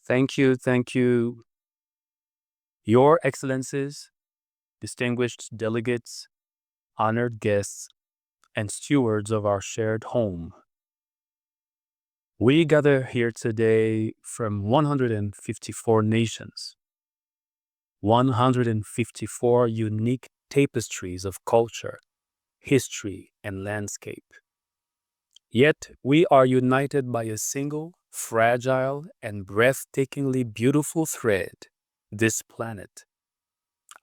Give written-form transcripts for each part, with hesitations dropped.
Thank you, Your Excellencies, distinguished delegates, honored guests, and stewards of our shared home. We gather here today from 154 nations, 154 unique tapestries of culture, history, and landscape. Yet we are united by a single, fragile, and breathtakingly beautiful thread: this planet,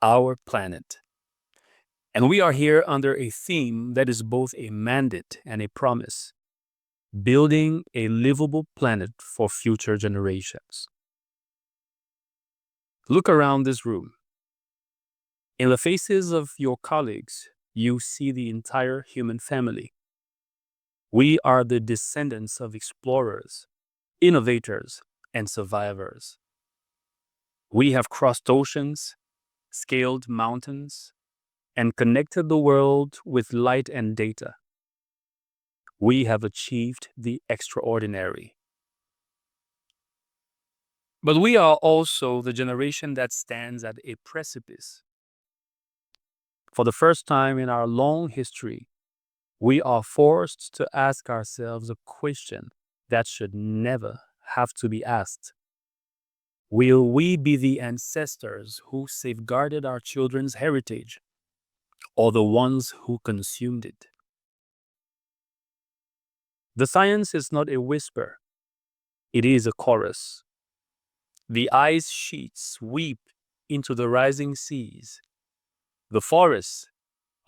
our planet. And we are here under a theme that is both a mandate and a promise: building a livable planet for future generations. Look around this room. In the faces of your colleagues, you see the entire human family. We are the descendants of explorers, innovators, and survivors. We have crossed oceans, scaled mountains, and connected the world with light and data. We have achieved the extraordinary. But we are also the generation that stands at a precipice. For the first time in our long history, we are forced to ask ourselves a question that should never have to be asked. Will we be the ancestors who safeguarded our children's heritage, or the ones who consumed it? The science is not a whisper, it is a chorus. The ice sheets weep into the rising seas. The forests,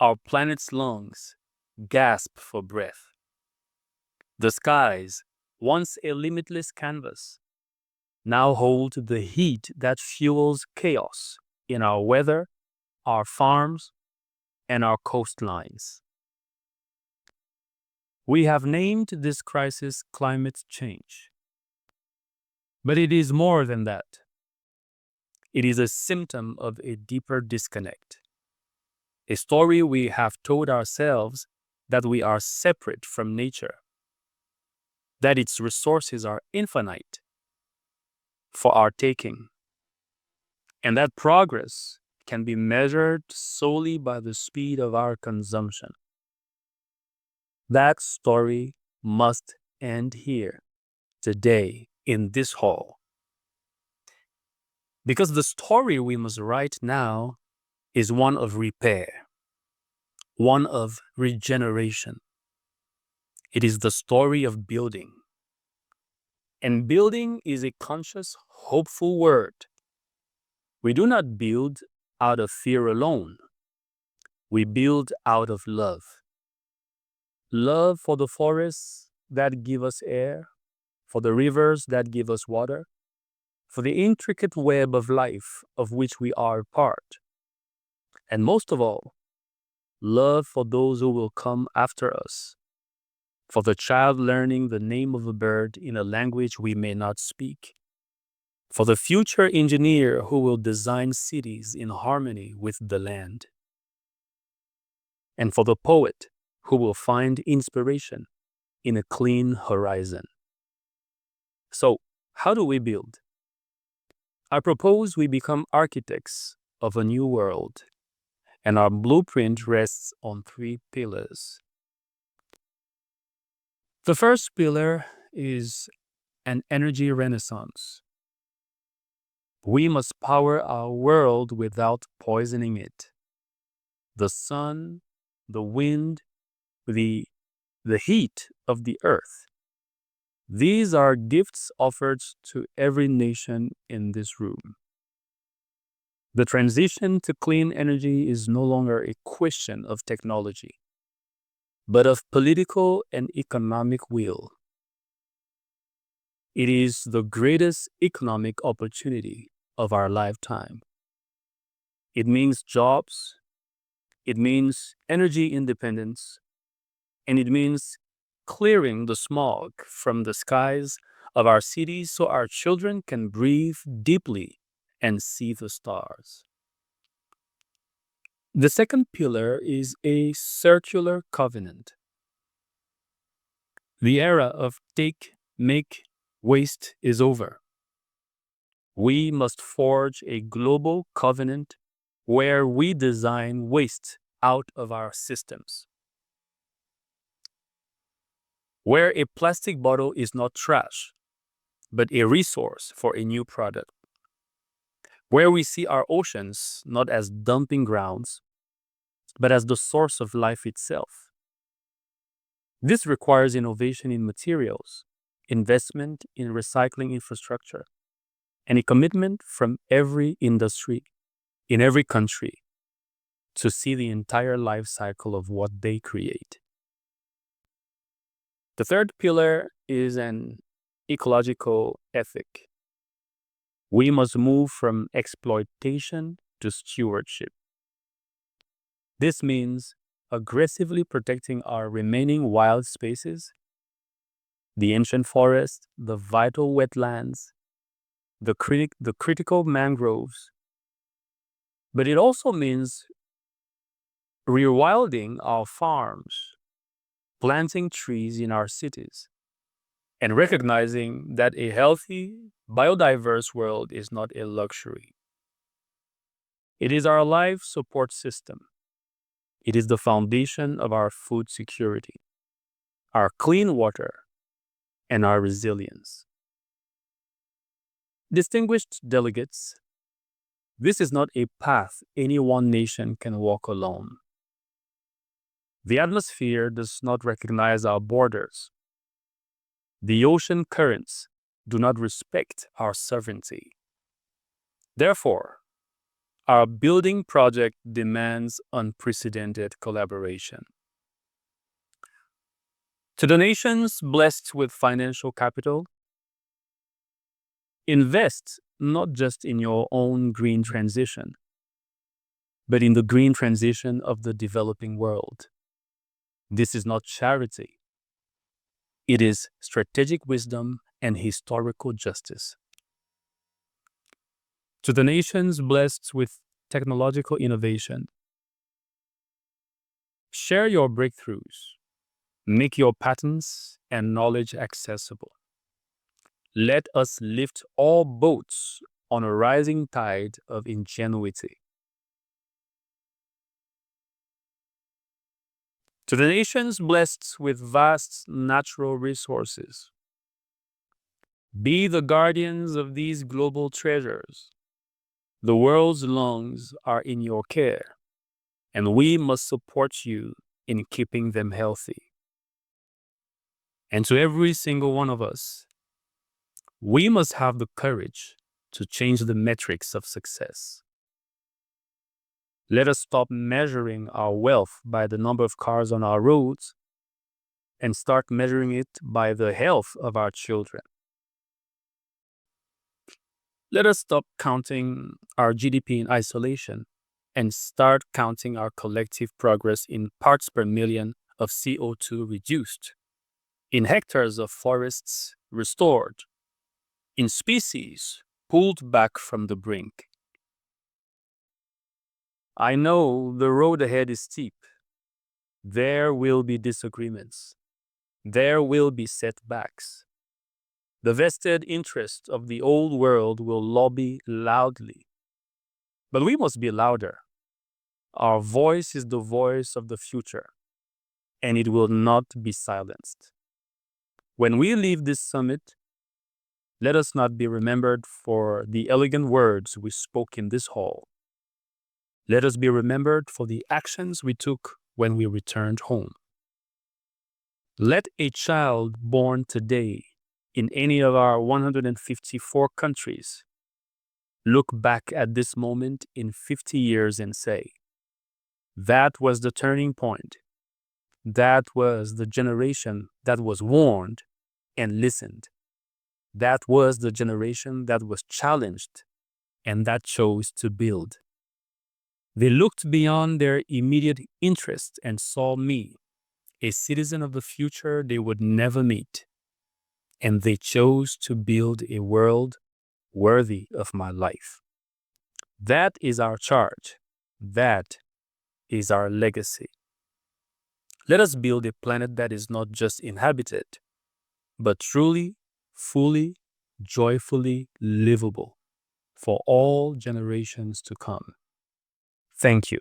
our planet's lungs, gasp for breath. The skies, once a limitless canvas, now hold the heat that fuels chaos in our weather, our farms, and our coastlines. We have named this crisis climate change. But it is more than that. It is a symptom of a deeper disconnect. A story we have told ourselves that we are separate from nature, that its resources are infinite for our taking, and that progress can be measured solely by the speed of our consumption. That story must end here, today, in this hall. Because the story we must write now is one of repair, one of regeneration. It is the story of building. And building is a conscious, hopeful word. We do not build out of fear alone. We build out of love. Love for the forests that give us air, for the rivers that give us water, for the intricate web of life of which we are a part. And most of all, love for those who will come after us, for the child learning the name of a bird in a language we may not speak, for the future engineer who will design cities in harmony with the land, and for the poet who will find inspiration in a clean horizon. So, how do we build? I propose we become architects of a new world, and our blueprint rests on three pillars. The first pillar is an energy renaissance. We must power our world without poisoning it. The sun, the wind, the heat of the earth. These are gifts offered to every nation in this room. The transition to clean energy is no longer a question of technology, but of political and economic will. It is the greatest economic opportunity of our lifetime. It means jobs, it means energy independence, and it means clearing the smog from the skies of our cities so our children can breathe deeply and see the stars. The second pillar is a circular covenant. The era of take, make, waste is over. We must forge a global covenant where we design waste out of our systems, where a plastic bottle is not trash, but a resource for a new product, where we see our oceans not as dumping grounds, but as the source of life itself. This requires innovation in materials, investment in recycling infrastructure, and a commitment from every industry in every country to see the entire life cycle of what they create. The third pillar is an ecological ethic. We must move from exploitation to stewardship. This means aggressively protecting our remaining wild spaces, the ancient forest, the vital wetlands, the critical mangroves. But it also means rewilding our farms, planting trees in our cities, and recognizing that a healthy, biodiverse world is not a luxury. It is our life support system. It is the foundation of our food security, our clean water, and our resilience. Distinguished delegates, this is not a path any one nation can walk alone. The atmosphere does not recognize our borders. The ocean currents do not respect our sovereignty. Therefore, our building project demands unprecedented collaboration. To the nations blessed with financial capital, invest not just in your own green transition, but in the green transition of the developing world. This is not charity. It is strategic wisdom and historical justice. To the nations blessed with technological innovation, share your breakthroughs. Make your patents and knowledge accessible. Let us lift all boats on a rising tide of ingenuity. To the nations blessed with vast natural resources, be the guardians of these global treasures. The world's lungs are in your care, and we must support you in keeping them healthy. And to every single one of us, we must have the courage to change the metrics of success. Let us stop measuring our wealth by the number of cars on our roads and start measuring it by the health of our children. Let us stop counting our GDP in isolation and start counting our collective progress in parts per million of CO2 reduced, in hectares of forests restored, in species pulled back from the brink. I know the road ahead is steep. There will be disagreements. There will be setbacks. The vested interests of the old world will lobby loudly. But we must be louder. Our voice is the voice of the future, and it will not be silenced. When we leave this summit, let us not be remembered for the elegant words we spoke in this hall. Let us be remembered for the actions we took when we returned home. Let a child born today in any of our 154 countries look back at this moment in 50 years and say, that was the turning point. That was the generation that was warned and listened. That was the generation that was challenged and that chose to build. They looked beyond their immediate interests and saw me, a citizen of the future they would never meet. And they chose to build a world worthy of my life. That is our charge. That is our legacy. Let us build a planet that is not just inhabited, but truly, fully, joyfully livable. for all generations to come. Thank you.